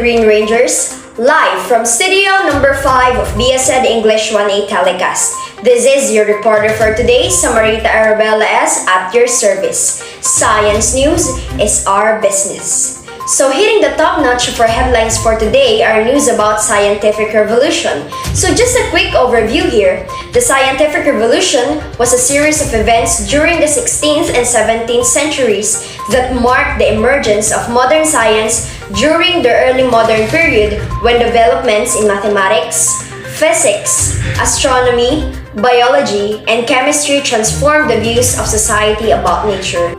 Green Rangers, live from Studio number 5 of BSED English 1A Telecast. This is your reporter for today, Samarita Arabella S. at your service. Science news is our business. So hitting the top notch for headlines for today are news about scientific revolution. So just a quick overview here. The scientific revolution was a series of events during the 16th and 17th centuries that marked the emergence of modern science during the early modern period when developments in mathematics, physics, astronomy, biology, and chemistry transformed the views of society about nature.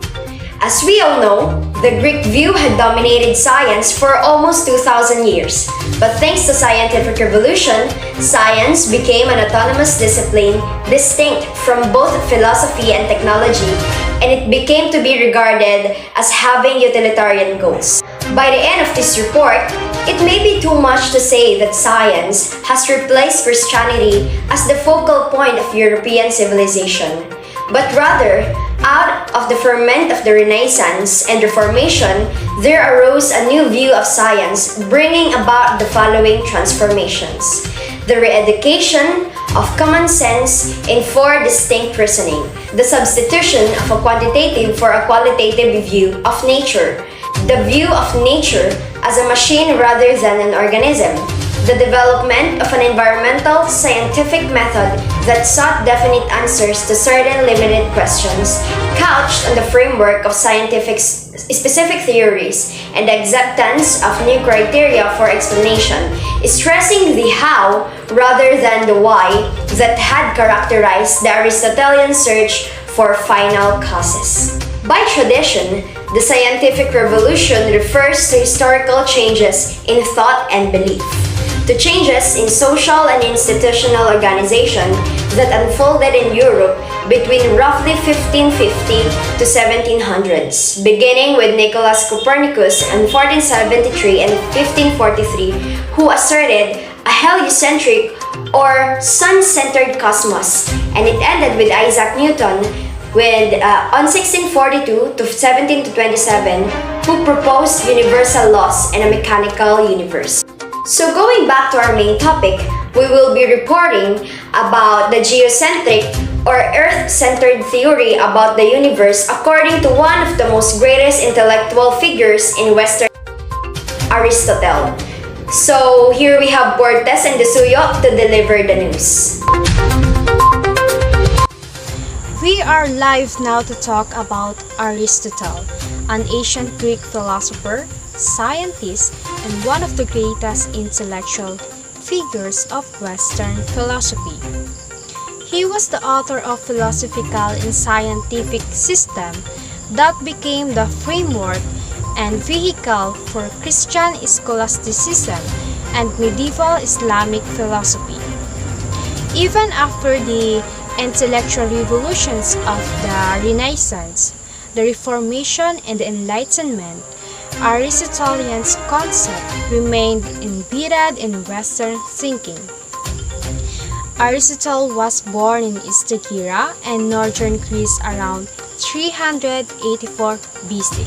As we all know, the Greek view had dominated science for almost 2,000 years. But thanks to scientific revolution, science became an autonomous discipline distinct from both philosophy and technology, and it became to be regarded as having utilitarian goals. By the end of this report, it may be too much to say that science has replaced Christianity as the focal point of European civilization, but rather, out of the ferment of the Renaissance and Reformation, there arose a new view of science, bringing about the following transformations. The re-education of common sense in 4 distinct reasoning, the substitution of a quantitative for a qualitative view of nature, the view of nature as a machine rather than an organism, the development of an environmental scientific method that sought definite answers to certain limited questions, couched on the framework of scientific specific theories, and the acceptance of new criteria for explanation, stressing the how rather than the why that had characterized the Aristotelian search for final causes. By tradition, the scientific revolution refers to historical changes in thought and belief, to changes in social and institutional organization that unfolded in Europe between roughly 1550 to 1700s, beginning with Nicholas Copernicus in 1473 and 1543, who asserted a heliocentric or sun-centered cosmos, and it ended with Isaac Newton on 1642 to 1727, who proposed universal laws and a mechanical universe. So going back to our main topic, we will be reporting about the geocentric or Earth-centered theory about the universe according to one of the most greatest intellectual figures in Western, Aristotle. So here we have Cortes and Desuyo to deliver the news. We are live now to talk about Aristotle, an ancient Greek philosopher, scientist, and one of the greatest intellectual figures of Western philosophy. He was the author of philosophical and scientific system that became the framework and vehicle for Christian scholasticism and medieval Islamic philosophy. Even after the intellectual revolutions of the Renaissance, the Reformation, and the Enlightenment, Aristotelian's concept remained embedded in Western thinking. Aristotle was born in Stagira and northern Greece around 384 BC.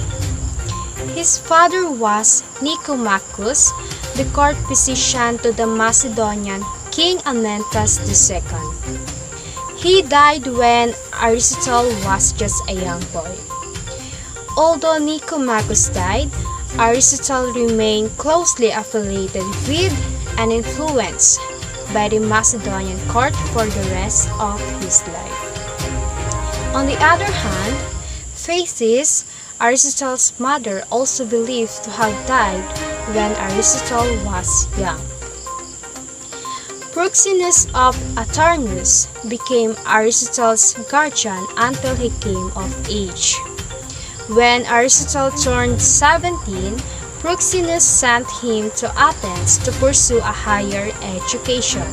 His father was Nicomachus, the court physician to the Macedonian king Amyntas II. He died when Aristotle was just a young boy. Although Nicomachus died, Aristotle remained closely affiliated with and influenced by the Macedonian court for the rest of his life. On the other hand, Thaís, Aristotle's mother, also believed to have died when Aristotle was young. Proxenus of Aternus became Aristotle's guardian until he came of age. When Aristotle turned 17, Proxenus sent him to Athens to pursue a higher education.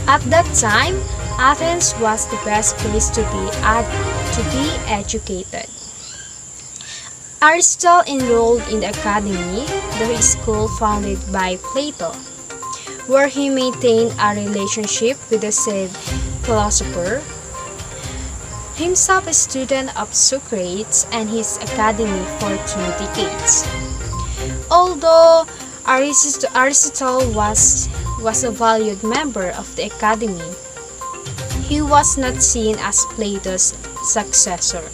At that time, Athens was the best place to be educated. Aristotle enrolled in the academy, the school founded by Plato, where he maintained a relationship with the said philosopher, himself a student of Socrates and his academy for 2 decades. Although Aristotle was a valued member of the Academy. He was not seen as Plato's successor.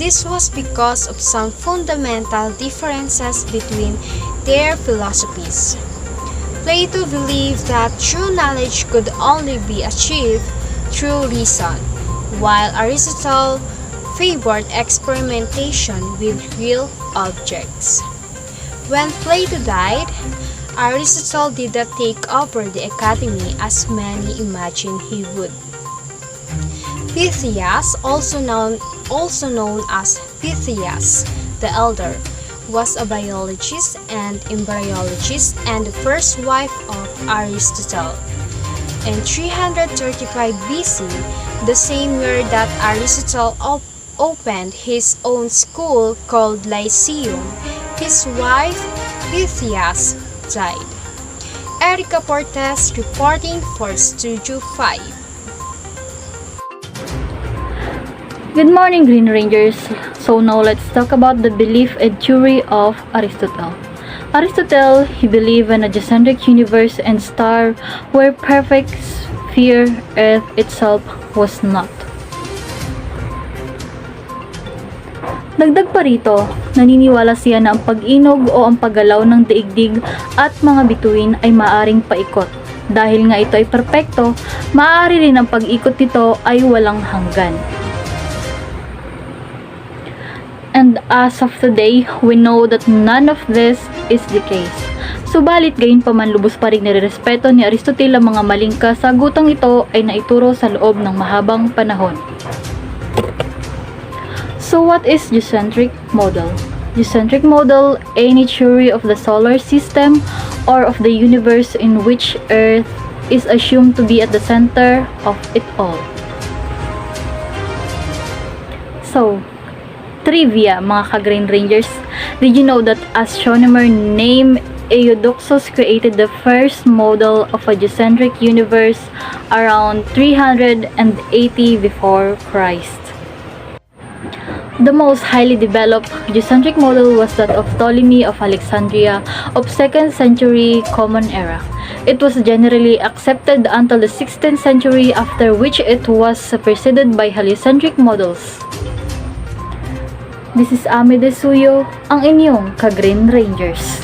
This was because of some fundamental differences between their philosophies. Plato believed that true knowledge could only be achieved through reason, while Aristotle favored experimentation with real objects. When Plato died, Aristotle did not take over the academy as many imagined he would. Pythias, also known as Pythias the Elder, was a biologist and embryologist and the first wife of Aristotle. In 335 BC, the same year that Aristotle opened his own school called Lyceum, his wife Pythias died. Erica Portes reporting for Studio 5. Good morning, Green Rangers. So now let's talk about the belief and theory of Aristotle. Aristotle, he believed in a geocentric universe and star where perfect sphere Earth itself was not. Dagdag pa rito, naniniwala siya na ang pag-inog o ang paggalaw ng daigdig at mga bituin ay maaring paikot. Dahil nga ito ay perpekto, maaari rin ang pag-ikot nito ay walang hanggan. And as of today, we know that none of this is the case. Subalit gayon pa man lubos pa rin nirerespeto ni Aristotle ang mga maling kasagutang ito ay naituro sa loob ng mahabang panahon. So what is geocentric model? Geocentric model, any theory of the solar system or of the universe in which Earth is assumed to be at the center of it all. So, trivia mga ka-Green Rangers, did you know that astronomer named Eudoxus created the first model of a geocentric universe around 380 before Christ? The most highly developed geocentric model was that of Ptolemy of Alexandria of 2nd century Common Era. It was generally accepted until the 16th century, after which it was superseded by heliocentric models. This is Ami Desuyo, ang inyong ka-Green Rangers.